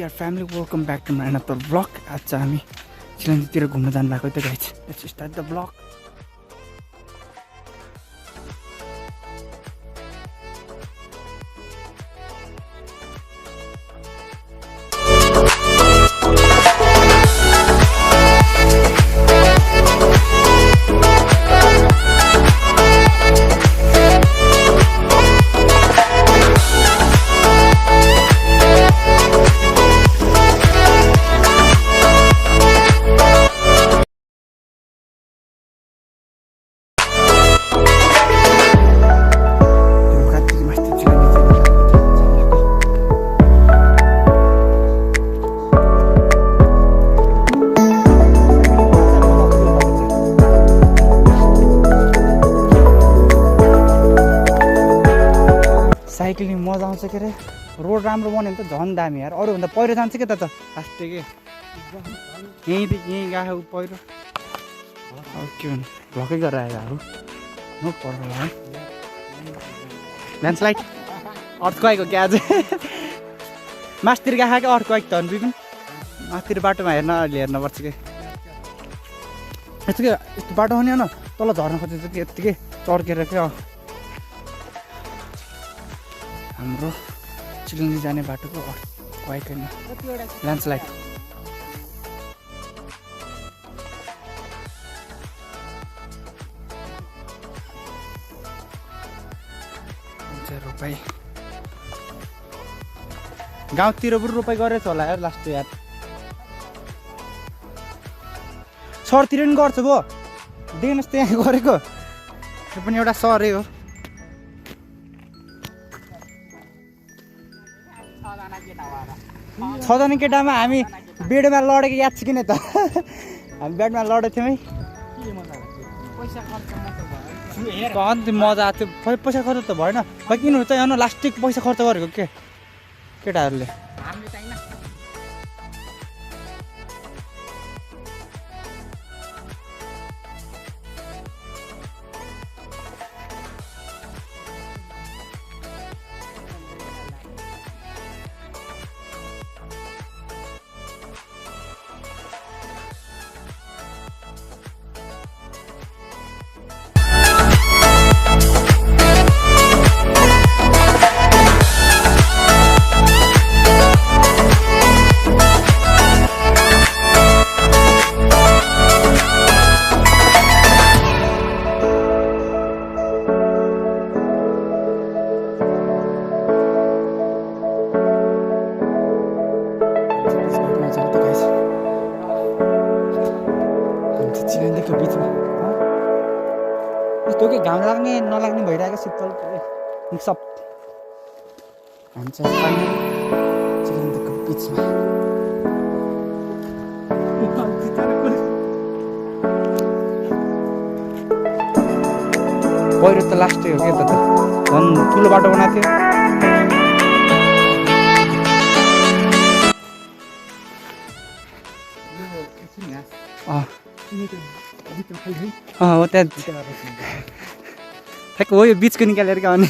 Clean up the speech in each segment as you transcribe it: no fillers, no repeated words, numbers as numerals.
यार family welcome back to my another vlog. आज चाहिँ हामी चिलन्जीतिर घुम्न जानु भएको त guys. Let's start the vlog. Cycling मजा आउँछ के अरे। रोड राम्रो बन्यो भने त झन् दामी यार। अरूभन्दा पहिरो जान्छ के त लास्टै के यहीँदेखि यहीँ गएको पहिरो। अब के भन्नु भ्लगै गरेर आएर अब नो पर्छ है। ल्यान्डस्लाइड अर्थक्वेक हो क्या आज। मासतिर गएको क्या अर्थक्वेक त अनि पनि मासतिर बाटोमा हेर्नुपर्छ कि यस्तो के यस्तो बाटो हो नि होइन तल झर्न खोजेको कि यत्तिकै चर्केर क्या हाम्रो चिलन्जी जाने बाटोको अर्थक्वेकमा ल्यान्डस्लाइड। रोपाई गाउँतिर पनि रोपाई गरेछ होला यार लास्ट यार। सरतिर पनि गर्छ भो देख्नुहोस् त्यहाँ गरेको त्यो पनि एउटा सरै हो। छजना केटामा हामी बेडमा लडेको याद छ किन त। हामी बेडमा लडेको थियौँ है। अन्त मजा आएको थियो। पैसा खर्च त भएन खै किन हुन्छ होइन लास्टिक पैसा खर्च गरेको के केटाहरूले। चिलन्जीको बिचमा यस्तो के घाम लाग्ने नलाग्ने भइरहेको शीतल मिक्सअप। हामी चाहिँ चिलन्जीको बिचमा पहिरो त लास्टै हो क्या त झन् ठुलो बाटो बनाएको थियो। हो त्यहाँ ठ्याक्क हो यो बिचको निकालेर क्या अनि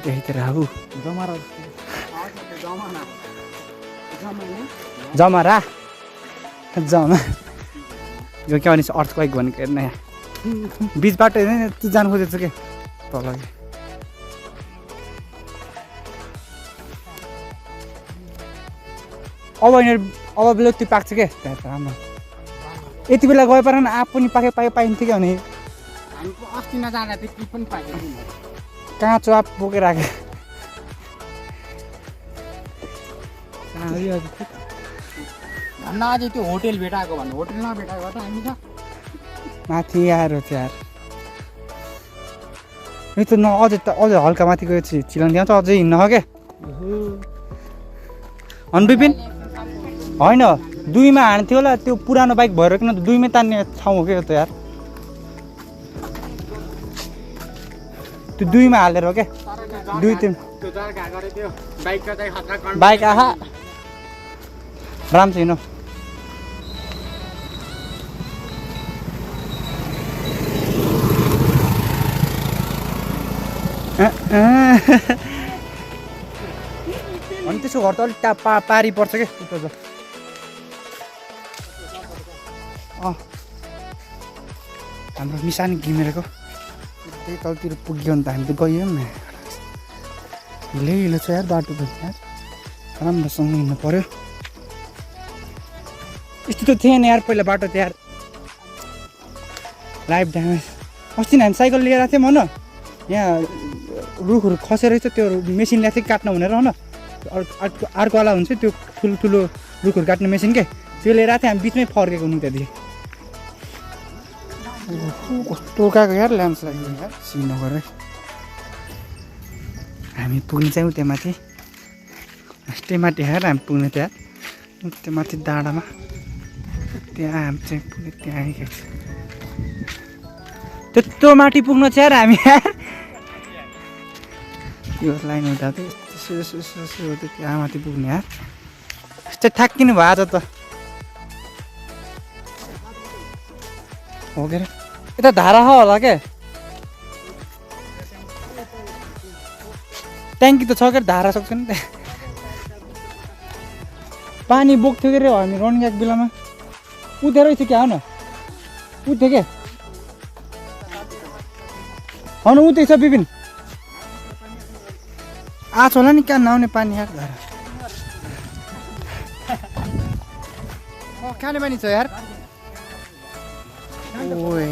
त्यहीँतिर अब जमरा जमा यो क्या भने अर्थक्वेक भनेको हेर्न यहाँ बिच बाटो हेर्ने त्यो जानु खोजेको छु क्या तल। अब यिनीहरू अब बेलुकी पाक्छ क्या त्यहाँ त राम्रो। यति बेला गए पारेन आँप पनि पाइन्थ्यो क्या भने अस्ति नजाँदा त के पनि पाइयो काँचो आँप बोकेर आएको। अझै त्यो होटेल भेटाएको भन्नु होटेल नभेटाएको त हामी त माथि आएर थियो यार। यो त अझै हल्का माथि गयो चिलन्जी आउँछ अझै हिँड्न हो क्या अनबिपिन होइन दुईमा हान्थ्यो होला त्यो पुरानो बाइक भएर किन दुईमै तान्ने ठाउँ हो क्या त यार। त्यो दुईमा हालेर हो क्या दुई तिन बाइक आहा राम्रो छैन। अनि त्यसको घर त अलिक पारी पर्छ क्या उता त हाम्रो निशानी घिमिरेको त्यही तलतिर पुग्यो भने त हामी त गयौँ नि हिलो छ यार बाटो त यार राम्रोसँग हिँड्नु पर्यो यस्तो त थिएन यार पहिला बाटो त यार लाइफ ड्यामेज अस्ति हामी साइकल लिएर आएको थियौँ भन यहाँ रुखहरू खसेर रहेछ त्यो मेसिन ल्याएको थियो काट्न भनेर भन अर्कोवाला हुन्छ त्यो ठुलो रुखहरू काट्ने मेसिन के त्यो लिएर आएको थियो हामी बिचमै फर्केको नि त्यहाँदेखि कस्तो गएको यार ल्यान्डस्लाइड यार श्रीनगर है हामी पुग्ने चाहिँ उता माथि अस्ति माथि हेर हामी पुग्ने त्यहाँ त्यो माथि डाँडामा त्यहाँ हामी चाहिँ पुग्ने त्यहाँ आइखेको छ त्यत्रो माथि पुग्न चाहिँ यार हामी यार यो लाइन हुँदा चाहिँ यसो त्यहाँ माथि पुग्ने यार यस्तै थाक्किनु भयो आज त हो के अरे यता धारा होला क्या ट्याङ्की त छ क्या धारा सक्छ नि त्यहाँ पानी बोक्थ्यो के अरे हामी रनिङ गएको बेलामा उठ्दै रहेछ क्या हो न उठ्थ्यो क्या हो न उठ्दैछ विपिन आछ होला नि कहाँ नआउने पानी यार धारा खाने पानी छ यार ओए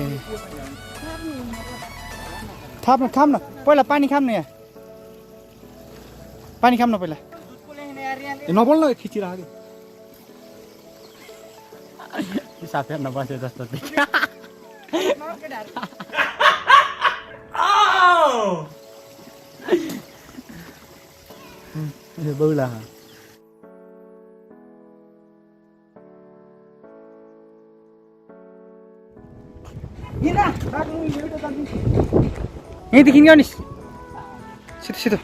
खाम न पहिला पानी खाम न यहाँ पानी खाम न पहिला नबोल्न खिचिरहेको साथीहरू नबसे जस्तो बौला यहीँदेखि गयो नि सिधो सिधो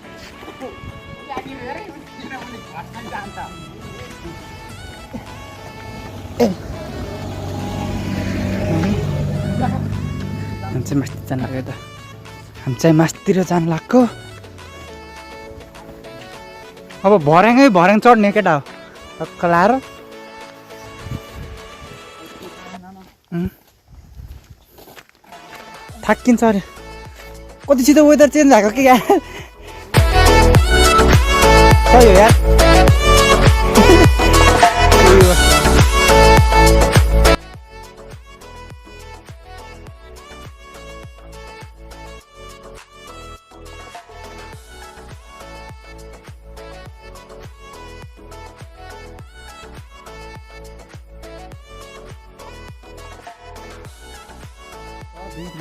हामी चाहिँ मास्तिर जानु लाग्यो त हामी चाहिँ मास्तिर जानु लाग्यो अब भर्याङ चढ्ने केटा हो टक्क लाएर थाक्किन्छ अरे कति छिटो वेदर चेन्ज भएको के यार सही हो यार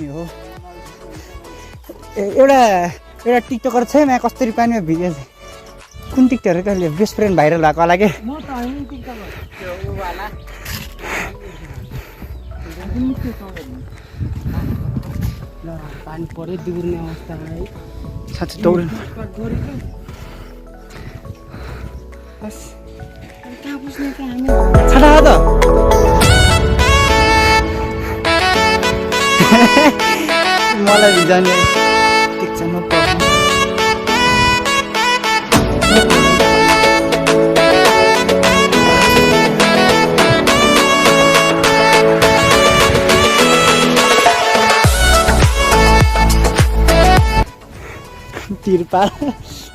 हो एउटा टिकटकर छ यहाँ कस्तरी पानीमा भिजेको छ कुन टिकटकर कहिले बेस्ट फ्रेन्ड भाइरल भएको होला के पानी पऱ्यो दुर्ने अवस्था है साँच्चै दौडिनु छाडा त मलाई भिजाउने ठिक छ नो प्रब्लम तिरपाल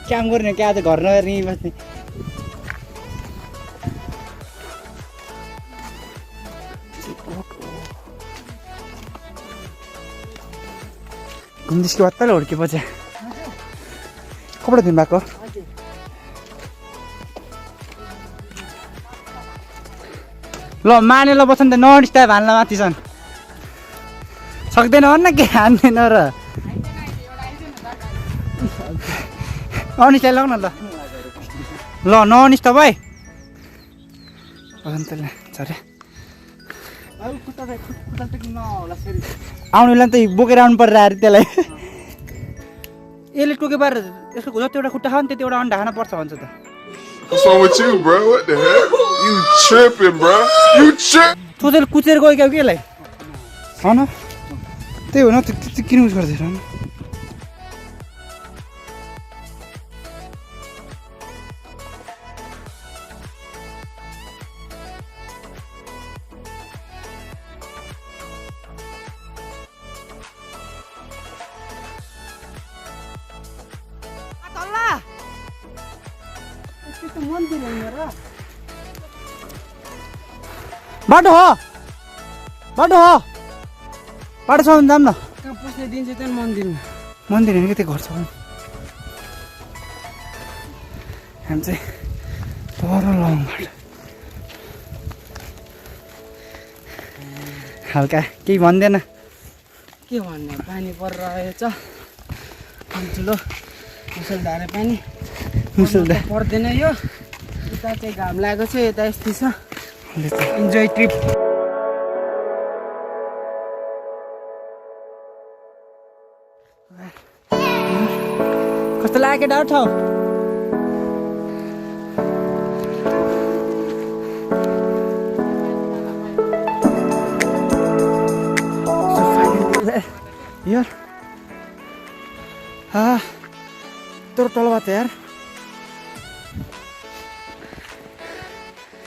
काम गर्ने क्या आज घर नगर्ने बस्ने घुम्दिसको बत्ताले हुर्केपछि कपडा धुनु भएको ल माने ल बस्छ नि त नडिस्टाइब हाल्न माथि छन् सक्दैन भन्न के हान्दैन र अनिस्टाइल लग्न ल ल नअनिस् त भाइ अन्तले झरे आउने बेला त बोकेर आउनु पर्छ अरे त्यसलाई यसले टोके पारेर यसको जतिवटा खुट्टा खायो नि त्यतिवटा अन्डा खान पर्छ भन्छ त What's wrong with you, bro? What the heck? You tripping, bro? You tripping? सोचेर कुचेर गयो क्या केलाई हो न त्यही हो न त्यो किन उस गर्दैछ न त मन्दिर होइन र बाटो हो बाटो छ भने जाऊँ न कहाँ पस्ने दिन्छ त मन्दिरमा मन्दिर होइन कि त्यो घर छ हामी चाहिँ पर लङ बाटो हल्का केही भन्दैन के भन्ने पानी परिरहेछ ठुलो मुसलधारे पानी मुसलधारे पर्दैन यो उता चाहिँ घाम लागेको छ यता यस्तै छ इन्जोय ट्रिप कस्तो लाग्यो डाउट ठाउँ यार तोरो तल बात यार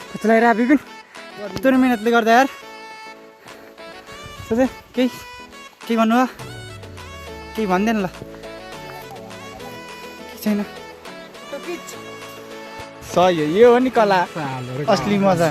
कस्तो लागिरहेको बिपिन यत्रो मिहिनेतले गर्दा यार सोचे केही भन्नु हो केही भन्दैन ल छैन सही हो यो हो नि कला असली मजा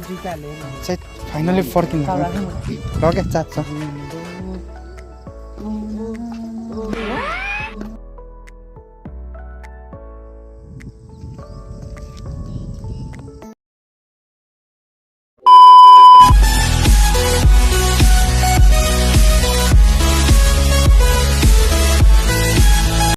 जुत्ताले फाइनली फर्किनु ल क्या चाप छ